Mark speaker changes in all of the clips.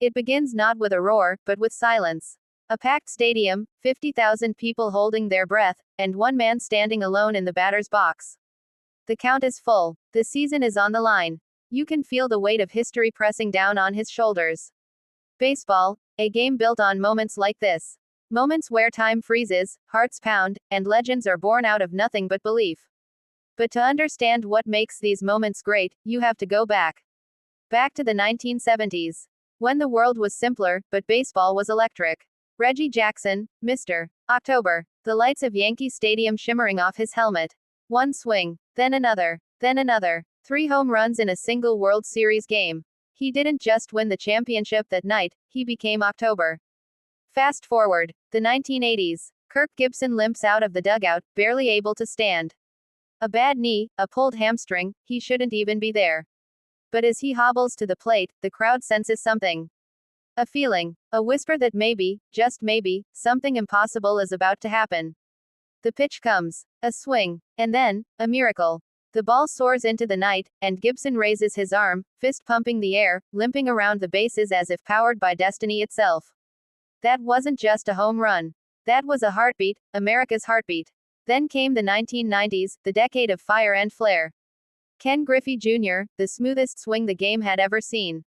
Speaker 1: It begins not with a roar, but with silence. A packed stadium, 50,000 people holding their breath, and one man standing alone in the batter's box. The count is full. The season is on the line. You can feel the weight of history pressing down on his shoulders. Baseball, a game built on moments like this. Moments where time freezes, hearts pound, and legends are born out of nothing but belief. But to understand what makes these moments great, you have to go back. Back to the 1970s. When the world was simpler, but baseball was electric. Reggie Jackson, Mr. October. The lights of Yankee Stadium shimmering off his helmet. One swing, then another, then another. 3 home runs in a single World Series game. He didn't just win the championship that night, he became October. Fast forward, the 1980s. Kirk Gibson limps out of the dugout, barely able to stand. A bad knee, a pulled hamstring, he shouldn't even be there. But as he hobbles to the plate, the crowd senses something. A feeling, a whisper that maybe, just maybe, something impossible is about to happen. The pitch comes, a swing, and then, a miracle. The ball soars into the night, and Gibson raises his arm, fist pumping the air, limping around the bases as if powered by destiny itself. That wasn't just a home run. That was a heartbeat, America's heartbeat. Then came the 1990s, the decade of fire and flair. Ken Griffey Jr., the smoothest swing the game had ever seen.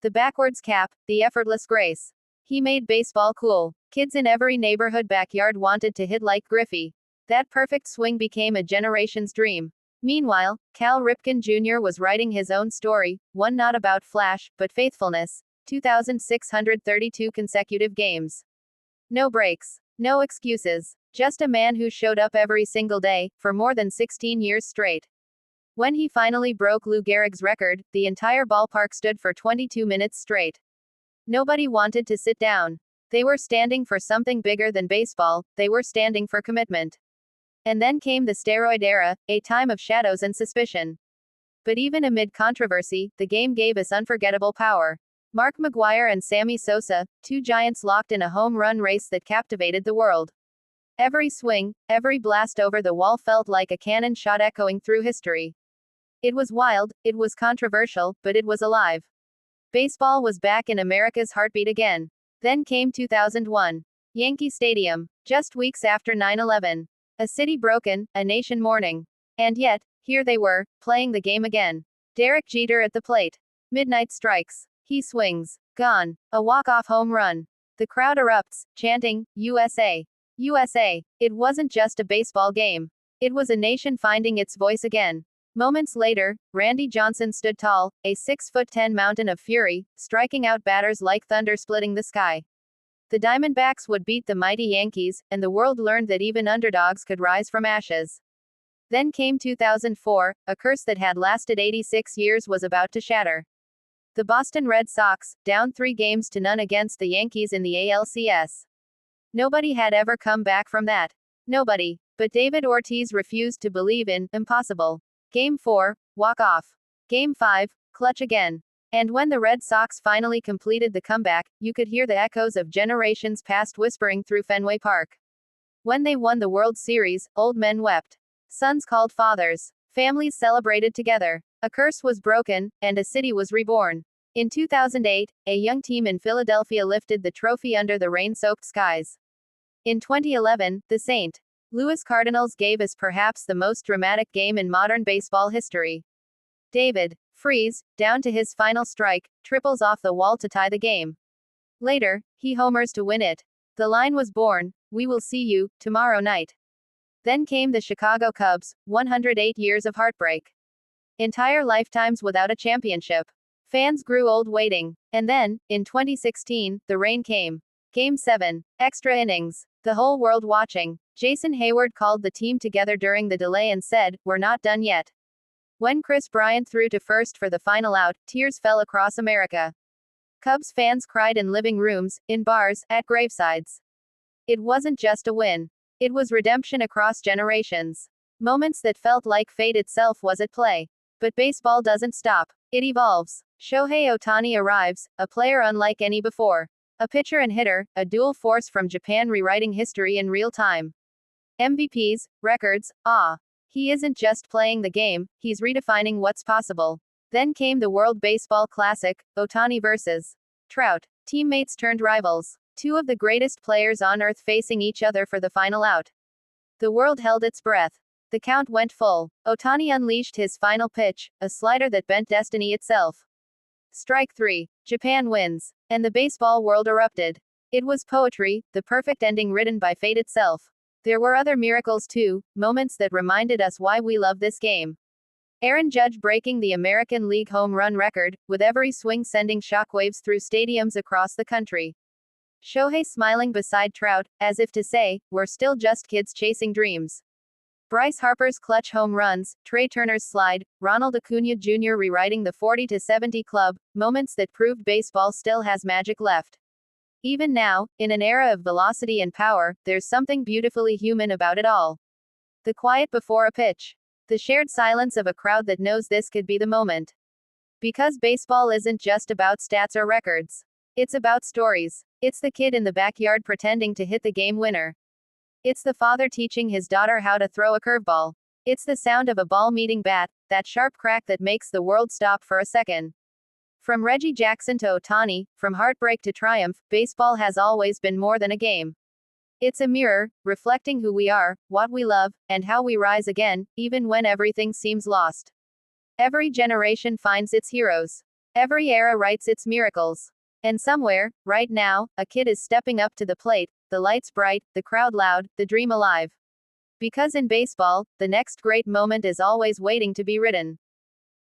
Speaker 1: The backwards cap, the effortless grace. He made baseball cool. Kids in every neighborhood backyard wanted to hit like Griffey. That perfect swing became a generation's dream. Meanwhile, Cal Ripken Jr. was writing his own story, one not about flash, but faithfulness. 2,632 consecutive games. No breaks. No excuses. Just a man who showed up every single day, for more than 16 years straight. When he finally broke Lou Gehrig's record, the entire ballpark stood for 22 minutes straight. Nobody wanted to sit down. They were standing for something bigger than baseball, they were standing for commitment. And then came the steroid era, a time of shadows and suspicion. But even amid controversy, the game gave us unforgettable power. Mark McGwire and Sammy Sosa, 2 giants locked in a home run race that captivated the world. Every swing, every blast over the wall felt like a cannon shot echoing through history. It was wild, it was controversial, but it was alive. Baseball was back in America's heartbeat again. Then came 2001. Yankee Stadium. Just weeks after 9/11. A city broken, a nation mourning. And yet, here they were, playing the game again. Derek Jeter at the plate. Midnight strikes. He swings. Gone. A walk-off home run. The crowd erupts, chanting, USA. USA. It wasn't just a baseball game. It was a nation finding its voice again. Moments later, Randy Johnson stood tall, a 6'10" mountain of fury, striking out batters like thunder splitting the sky. The Diamondbacks would beat the mighty Yankees, and the world learned that even underdogs could rise from ashes. Then came 2004, a curse that had lasted 86 years was about to shatter. The Boston Red Sox, down 3-0 against the Yankees in the ALCS. Nobody had ever come back from that. Nobody. But David Ortiz refused to believe in impossible. Game 4, walk-off. Game 5, clutch again. And when the Red Sox finally completed the comeback, you could hear the echoes of generations past whispering through Fenway Park. When they won the World Series, old men wept. Sons called fathers. Families celebrated together. A curse was broken, and a city was reborn. In 2008, a young team in Philadelphia lifted the trophy under the rain-soaked skies. In 2011, the St. Louis Cardinals gave us perhaps the most dramatic game in modern baseball history. David Freese, down to his final strike, triples off the wall to tie the game. Later, he homers to win it. The line was born, "We will see you, tomorrow night." Then came the Chicago Cubs, 108 years of heartbreak. Entire lifetimes without a championship. Fans grew old waiting. And then, in 2016, the rain came. Game 7. Extra innings. The whole world watching. Jason Hayward called the team together during the delay and said, "We're not done yet." When Chris Bryant threw to first for the final out, tears fell across America. Cubs fans cried in living rooms, in bars, at gravesides. It wasn't just a win. It was redemption across generations. Moments that felt like fate itself was at play. But baseball doesn't stop. It evolves. Shohei Ohtani arrives, a player unlike any before. A pitcher and hitter, a dual force from Japan rewriting history in real time. MVPs, records, He isn't just playing the game, he's redefining what's possible. Then came the World Baseball Classic, Ohtani vs. Trout. Teammates turned rivals. Two of the greatest players on earth facing each other for the final out. The world held its breath. The count went full. Ohtani unleashed his final pitch, a slider that bent destiny itself. Strike 3. Japan wins. And the baseball world erupted. It was poetry, the perfect ending written by fate itself. There were other miracles too, moments that reminded us why we love this game. Aaron Judge breaking the American League home run record, with every swing sending shockwaves through stadiums across the country. Shohei smiling beside Trout, as if to say, we're still just kids chasing dreams. Bryce Harper's clutch home runs, Trey Turner's slide, Ronald Acuna Jr. rewriting the 40-70 club, moments that proved baseball still has magic left. Even now, in an era of velocity and power, there's something beautifully human about it all. The quiet before a pitch. The shared silence of a crowd that knows this could be the moment. Because baseball isn't just about stats or records. It's about stories. It's the kid in the backyard pretending to hit the game winner. It's the father teaching his daughter how to throw a curveball. It's the sound of a ball meeting bat, that sharp crack that makes the world stop for a second. From Reggie Jackson to Ohtani, from heartbreak to triumph, baseball has always been more than a game. It's a mirror, reflecting who we are, what we love, and how we rise again, even when everything seems lost. Every generation finds its heroes. Every era writes its miracles. And somewhere, right now, a kid is stepping up to the plate, the lights bright, the crowd loud, the dream alive. Because in baseball, the next great moment is always waiting to be written.